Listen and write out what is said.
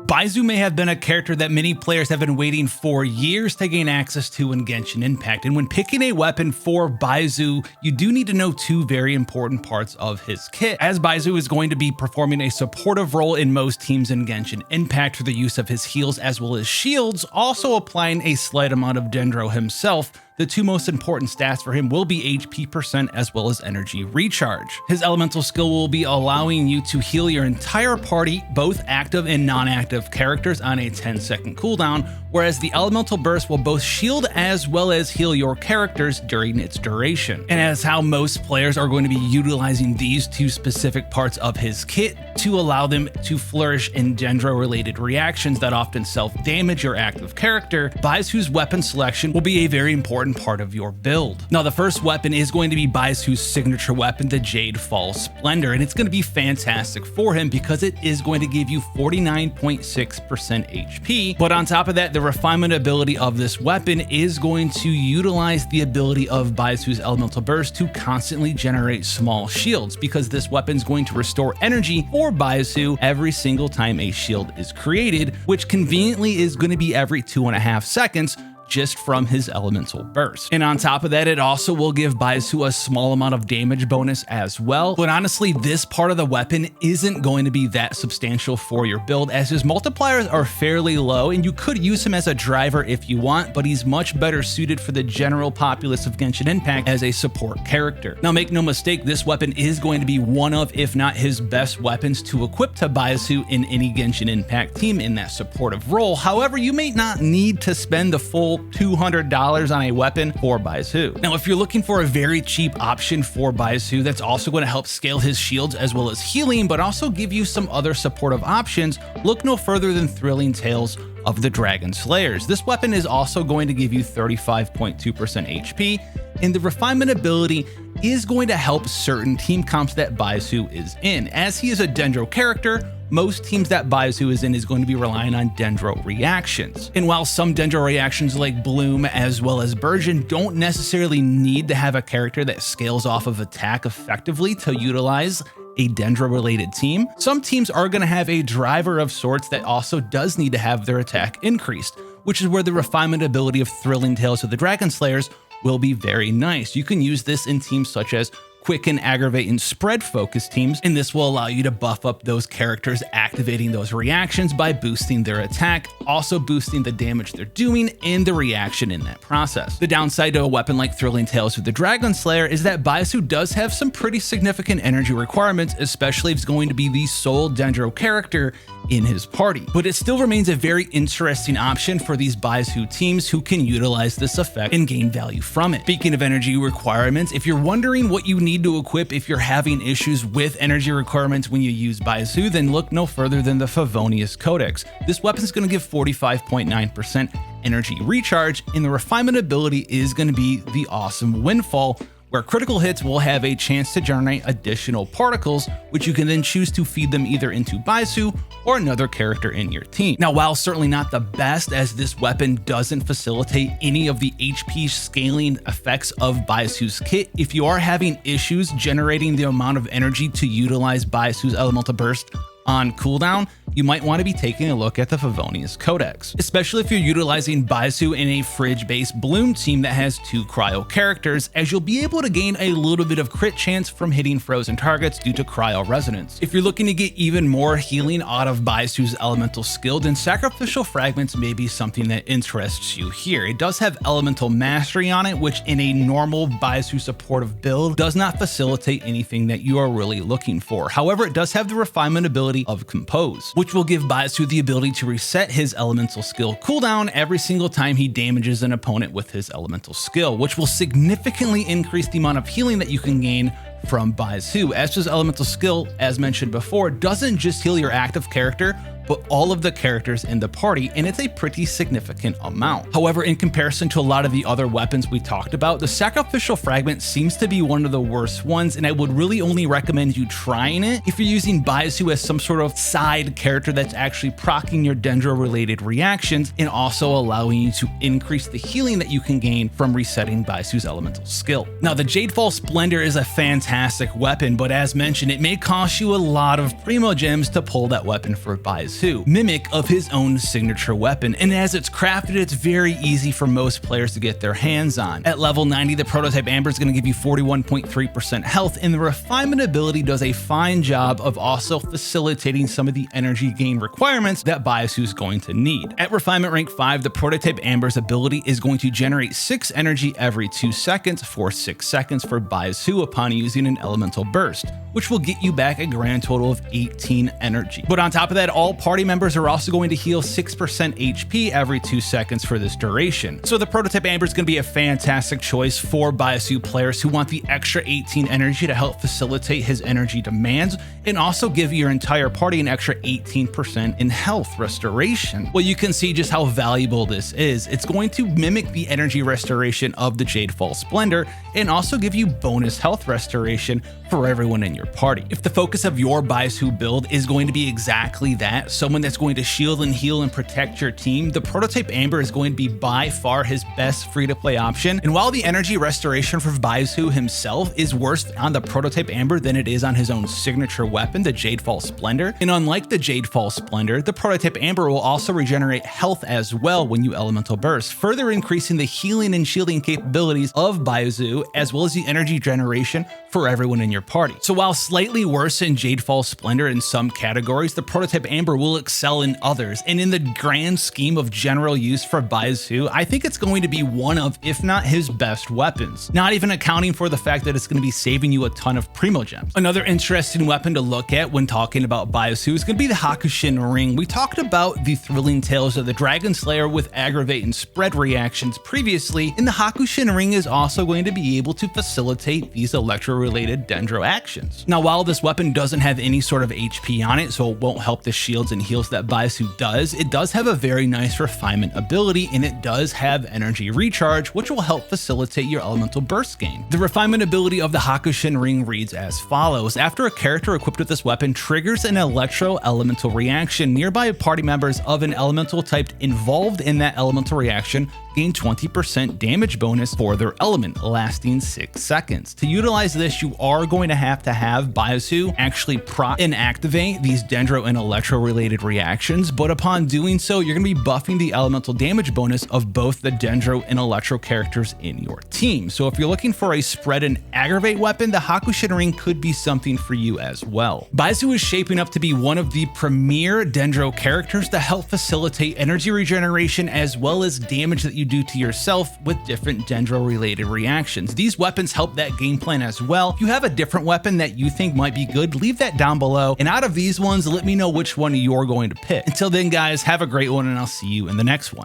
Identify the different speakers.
Speaker 1: Baizhu may have been a character that many players have been waiting for years to gain access to in Genshin Impact, and when picking a weapon for Baizhu, you do need to know two very important parts of his kit, as Baizhu is going to be performing a supportive role in most teams in Genshin Impact through the use of his heals as well as shields, also applying a slight amount of Dendro himself. The two most important stats for him will be HP percent as well as energy recharge. His elemental skill will be allowing you to heal your entire party, both active and non-active characters, on a 10-second cooldown, whereas the elemental burst will both shield as well as heal your characters during its duration. And as how most players are going to be utilizing these two specific parts of his kit to allow them to flourish in Dendro related reactions that often self-damage your active character, Baizhu's weapon selection will be a very important part of your build. Now, the first weapon is going to be Baizhu's signature weapon, the Jade Fall Splendor, and it's going to be fantastic for him because it is going to give you 49.6% HP. But on top of that, the refinement ability of this weapon is going to utilize the ability of Baizhu's elemental burst to constantly generate small shields, because this weapon is going to restore energy for Baizhu every single time a shield is created, which conveniently is going to be every 2.5 seconds, just from his elemental burst. And on top of that, it also will give Baizhu a small amount of damage bonus as well. But honestly, this part of the weapon isn't going to be that substantial for your build, as his multipliers are fairly low, and you could use him as a driver if you want, but he's much better suited for the general populace of Genshin Impact as a support character. Now, make no mistake, this weapon is going to be one of, if not his best weapons to equip to Baizhu in any Genshin Impact team in that supportive role. However, you may not need to spend the full $200 on a weapon for Baizhu. Now, if you're looking for a very cheap option for Baizhu that's also going to help scale his shields as well as healing, but also give you some other supportive options, look no further than Thrilling Tales of the Dragon Slayers. This weapon is also going to give you 35.2% HP, and the refinement ability is going to help certain team comps that Baizhu is in. As he is a Dendro character, most teams that Baizhu is in is going to be relying on Dendro reactions. And while some Dendro reactions like Bloom as well as Burgeon don't necessarily need to have a character that scales off of attack effectively to utilize a Dendro related team, some teams are going to have a driver of sorts that also does need to have their attack increased, which is where the refinement ability of Thrilling Tales of the Dragon Slayers will be very nice. You can use this in teams such as quicken, aggravate, and spread focus teams, and this will allow you to buff up those characters activating those reactions by boosting their attack, also boosting the damage they're doing and the reaction in that process. The downside to a weapon like Thrilling Tales of the Dragon Slayer is that Baizhu does have some pretty significant energy requirements, especially if it's going to be the sole Dendro character in his party. But it still remains a very interesting option for these Baizhu teams who can utilize this effect and gain value from it. Speaking of energy requirements, if you're wondering what you need to equip if you're having issues with energy requirements when you use Baizhu, then look no further than the Favonius Codex. This weapon is going to give 45.9% energy recharge, and the refinement ability is going to be the awesome Windfall, where critical hits will have a chance to generate additional particles, which you can then choose to feed them either into Baizhu or another character in your team. Now, while certainly not the best, as this weapon doesn't facilitate any of the HP scaling effects of Baizhu's kit, if you are having issues generating the amount of energy to utilize Baizhu's elemental burst on cooldown, you might want to be taking a look at the Favonius Codex, especially if you're utilizing Baizhu in a fridge-based Bloom team that has two cryo characters, as you'll be able to gain a little bit of crit chance from hitting frozen targets due to cryo resonance. If you're looking to get even more healing out of Baizhu's elemental skill, then Sacrificial Fragments may be something that interests you here. It does have elemental mastery on it, which in a normal Baizhu supportive build does not facilitate anything that you are really looking for. However, it does have the refinement ability of Compose, which will give Baizhu the ability to reset his elemental skill cooldown every single time he damages an opponent with his elemental skill, which will significantly increase the amount of healing that you can gain from Baizhu, as his elemental skill, as mentioned before, doesn't just heal your active character, but all of the characters in the party, and it's a pretty significant amount. However, in comparison to a lot of the other weapons we talked about, the Sacrificial Fragment seems to be one of the worst ones, and I would really only recommend you trying it if you're using Baizhu as some sort of side character that's actually proccing your Dendro related reactions and also allowing you to increase the healing that you can gain from resetting Baizhu's elemental skill. Now, the Jadefall Splendor is a fantastic weapon, but as mentioned, it may cost you a lot of Primo Gems to pull that weapon for Baizhu. Baizhu, mimic of his own signature weapon, and as it's crafted, it's very easy for most players to get their hands on. At level 90, the prototype Amber is going to give you 41.3% health, and the refinement ability does a fine job of also facilitating some of the energy gain requirements that Baizhu is going to need. At refinement rank 5, the prototype Amber's ability is going to generate 6 energy every 2 seconds for 6 seconds for Baizhu upon using an elemental burst, which will get you back a grand total of 18 energy. But on top of that, all party members are also going to heal 6% HP every 2 seconds for this duration. So the prototype Amber is going to be a fantastic choice for Baizhu players who want the extra 18 energy to help facilitate his energy demands and also give your entire party an extra 18% in health restoration. Well, you can see just how valuable this is. It's going to mimic the energy restoration of the Jadefall Splendor and also give you bonus health restoration for everyone in your party. If the focus of your Baizhu build is going to be exactly that, someone that's going to shield and heal and protect your team, the prototype Amber is going to be by far his best free-to-play option. And while the energy restoration for Baizhu himself is worse on the prototype Amber than it is on his own signature weapon, the Jadefall Splendor, and unlike the Jadefall Splendor, the prototype Amber will also regenerate health as well when you elemental burst, further increasing the healing and shielding capabilities of Baizhu as well as the energy generation for everyone in your party. So while slightly worse in Jadefall Splendor in some categories, the prototype Amber will excel in others, and in the grand scheme of general use for Baizhu, I think it's going to be one of, if not his best weapons, not even accounting for the fact that it's going to be saving you a ton of primo gems. Another interesting weapon to look at when talking about Baizhu is going to be the Hakushin Ring. We talked about the thrilling tales of the Dragon Slayer with aggravate and spread reactions previously, and the Hakushin Ring is also going to be able to facilitate these electro-related dendro actions. Now, while this weapon doesn't have any sort of HP on it, so it won't help the shields and heals that Baizhu does, it does have a very nice refinement ability, and it does have energy recharge, which will help facilitate your elemental burst gain. The refinement ability of the Hakushin Ring reads as follows. After a character equipped with this weapon triggers an electro-elemental reaction, nearby party members of an elemental type involved in that elemental reaction gain 20% damage bonus for their element, lasting 6 seconds. To utilize this, you are going to have Baizhu actually proc and activate these dendro and electro related reactions, but upon doing so, you're going to be buffing the elemental damage bonus of both the dendro and electro characters in your team. So if you're looking for a spread and aggravate weapon, the Hakushin Ring could be something for you as well. Baizhu is shaping up to be one of the premier dendro characters to help facilitate energy regeneration as well as damage that you do to yourself with different dendro related reactions. These weapons help that game plan as well. If you have a different weapon that you think might be good, leave that down below, and out of these ones, let me know which one you're going to pick. Until then, guys, have a great one, and I'll see you in the next one.